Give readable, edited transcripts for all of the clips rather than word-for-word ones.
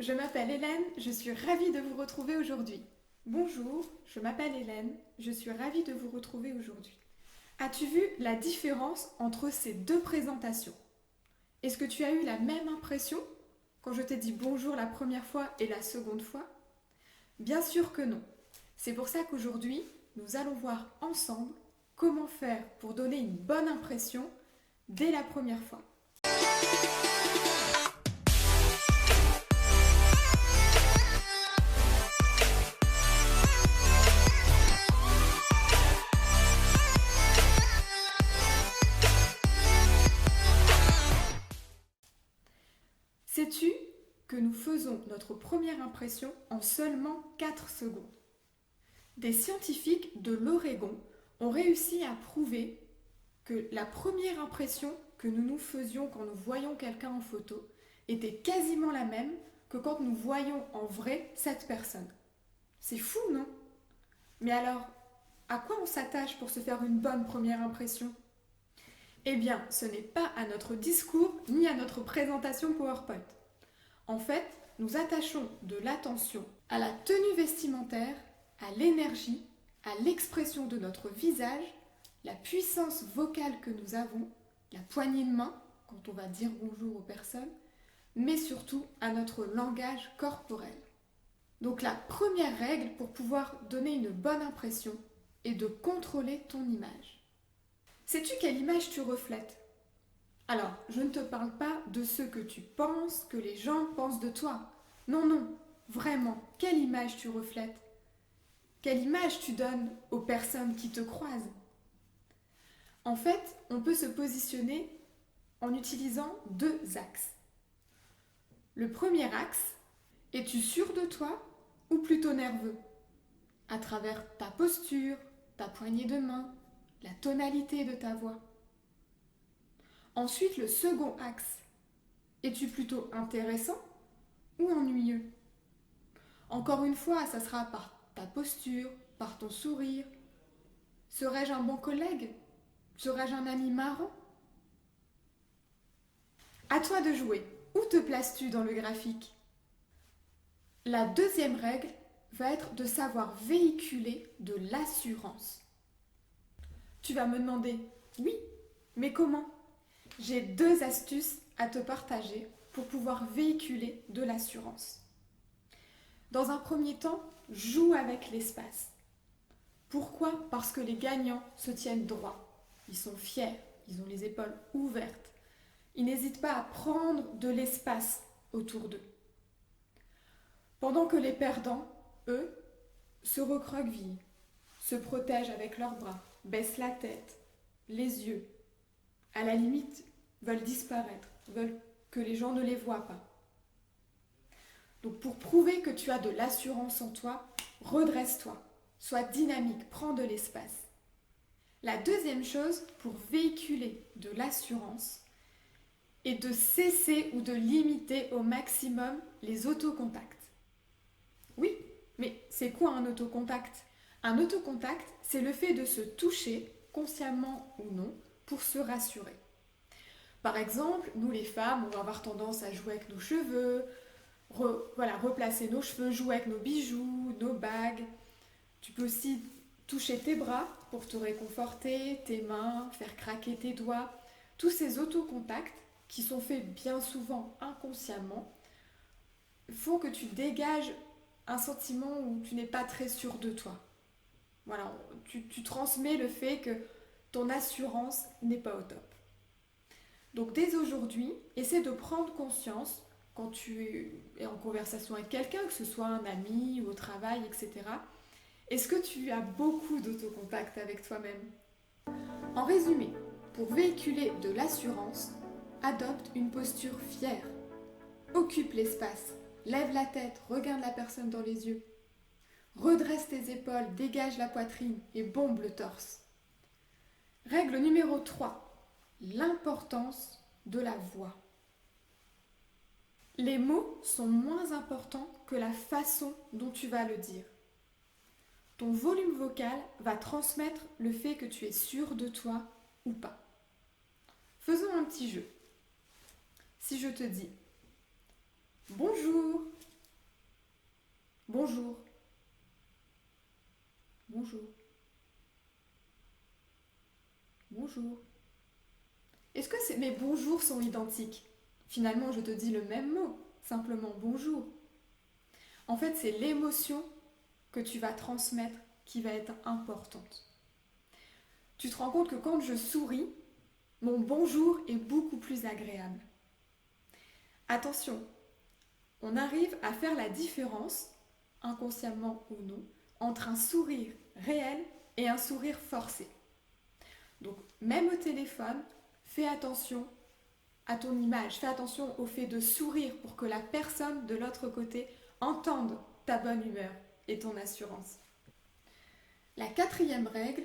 je m'appelle Hélène, je suis ravie de vous retrouver aujourd'hui. Bonjour, je m'appelle Hélène, je suis ravie de vous retrouver aujourd'hui. As-tu vu la différence entre ces deux présentations? Est-ce que tu as eu la même impression quand je t'ai dit bonjour la première fois et la seconde fois? Bien sûr que non. C'est pour ça qu'aujourd'hui, nous allons voir ensemble comment faire pour donner une bonne impression dès la première fois. Sais-tu que nous faisons notre première impression en seulement 4 secondes? Des scientifiques de l'Oregon ont réussi à prouver que la première impression que nous nous faisions quand nous voyons quelqu'un en photo était quasiment la même que quand nous voyons en vrai cette personne. C'est fou, non? Mais alors, à quoi on s'attache pour se faire une bonne première impression? Eh bien, ce n'est pas à notre discours ni à notre présentation PowerPoint. En fait, nous attachons de l'attention à la tenue vestimentaire, à l'énergie, à l'expression de notre visage, la puissance vocale que nous avons, la poignée de main quand on va dire bonjour aux personnes, mais surtout à notre langage corporel. Donc la première règle pour pouvoir donner une bonne impression est de contrôler ton image. Sais-tu quelle image tu reflètes? Alors, je ne te parle pas de ce que tu penses, que les gens pensent de toi. Non, non, vraiment, quelle image tu reflètes? Quelle image tu donnes aux personnes qui te croisent? En fait, on peut se positionner en utilisant 2 axes. Le premier axe, es-tu sûr de toi ou plutôt nerveux? À travers ta posture, ta poignée de main, la tonalité de ta voix. Ensuite, le second axe, es-tu plutôt intéressant ou ennuyeux? Encore une fois, ça sera par ta posture, par ton sourire. Serais-je un bon collègue? Serais-je un ami marrant? À toi de jouer. Où te places-tu dans le graphique? La deuxième règle va être de savoir véhiculer de l'assurance. Tu vas me demander, oui, mais comment? J'ai 2 astuces à te partager pour pouvoir véhiculer de l'assurance. Dans un premier temps, joue avec l'espace. Pourquoi? Parce que les gagnants se tiennent droit. Ils sont fiers, ils ont les épaules ouvertes. Ils n'hésitent pas à prendre de l'espace autour d'eux. Pendant que les perdants, eux, se recroquevillent, se protègent avec leurs bras, baissent la tête, les yeux. À la limite, veulent disparaître, veulent que les gens ne les voient pas. Donc pour prouver que tu as de l'assurance en toi, redresse-toi, sois dynamique, prends de l'espace. La deuxième chose pour véhiculer de l'assurance est de cesser ou de limiter au maximum les autocontacts. Oui, mais c'est quoi un autocontact? Un autocontact, c'est le fait de se toucher, consciemment ou non, pour se rassurer. Par exemple, nous les femmes, on va avoir tendance à jouer avec nos cheveux, replacer nos cheveux, jouer avec nos bijoux, nos bagues. Tu peux aussi toucher tes bras pour te réconforter, tes mains, faire craquer tes doigts. Tous ces autocontacts, qui sont faits bien souvent inconsciemment, font que tu dégages un sentiment où tu n'es pas très sûr de toi. Voilà, tu transmets le fait que ton assurance n'est pas au top. Donc dès aujourd'hui, essaie de prendre conscience quand tu es en conversation avec quelqu'un, que ce soit un ami ou au travail, etc. Est-ce que tu as beaucoup d'autocontact avec toi-même? En résumé, pour véhiculer de l'assurance, adopte une posture fière. Occupe l'espace, lève la tête, regarde la personne dans les yeux. Redresse tes épaules, dégage la poitrine et bombe le torse. Règle numéro 3, l'importance de la voix. Les mots sont moins importants que la façon dont tu vas le dire. Ton volume vocal va transmettre le fait que tu es sûr de toi ou pas. Faisons un petit jeu. Si je te dis « Bonjour, bonjour. Bonjour. Est-ce que mes bonjours sont identiques? Finalement, je te dis le même mot, simplement bonjour. En fait, c'est l'émotion que tu vas transmettre qui va être importante. Tu te rends compte que quand je souris, mon bonjour est beaucoup plus agréable. Attention, on arrive à faire la différence, inconsciemment ou non, entre un sourire réel et un sourire forcé. Donc, même au téléphone, fais attention à ton image, fais attention au fait de sourire pour que la personne de l'autre côté entende ta bonne humeur et ton assurance. La 4e règle,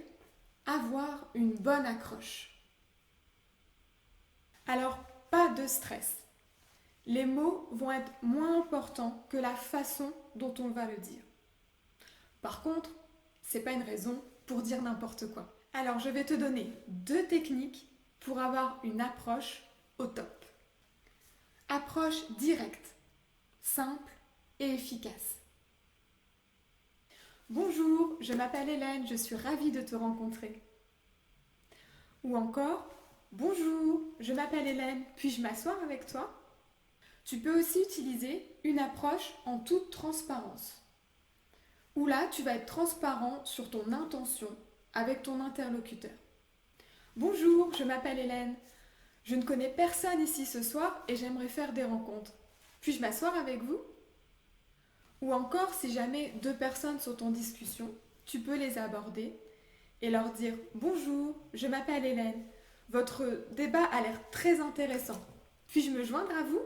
avoir une bonne accroche. Alors, pas de stress. Les mots vont être moins importants que la façon dont on va le dire. Par contre, c'est pas une raison pour dire n'importe quoi. Alors, je vais te donner 2 techniques pour avoir une approche au top. Approche directe, simple et efficace. Bonjour, je m'appelle Hélène, je suis ravie de te rencontrer. Ou encore, bonjour, je m'appelle Hélène, puis-je m'asseoir avec toi? Tu peux aussi utiliser une approche en toute transparence, où là, tu vas être transparent sur ton intention avec ton interlocuteur. Bonjour, je m'appelle Hélène, je ne connais personne ici ce soir et j'aimerais faire des rencontres. Puis-je m'asseoir avec vous? Ou encore, si jamais 2 personnes sont en discussion, tu peux les aborder et leur dire « Bonjour, je m'appelle Hélène, votre débat a l'air très intéressant. Puis-je me joindre à vous ?»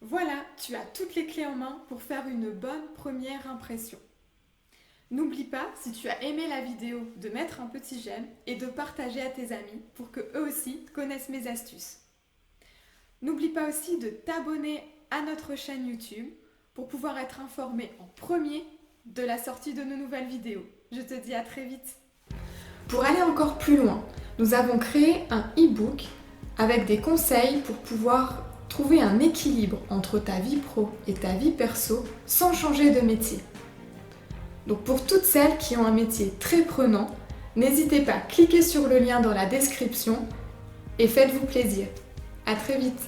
Voilà, tu as toutes les clés en main pour faire une bonne première impression. N'oublie pas, si tu as aimé la vidéo, de mettre un petit j'aime et de partager à tes amis pour qu'eux aussi connaissent mes astuces. N'oublie pas aussi de t'abonner à notre chaîne YouTube pour pouvoir être informé en premier de la sortie de nos nouvelles vidéos. Je te dis à très vite. Pour aller encore plus loin, nous avons créé un e-book avec des conseils pour pouvoir trouver un équilibre entre ta vie pro et ta vie perso sans changer de métier. Donc pour toutes celles qui ont un métier très prenant, n'hésitez pas, cliquez sur le lien dans la description et faites-vous plaisir. À très vite.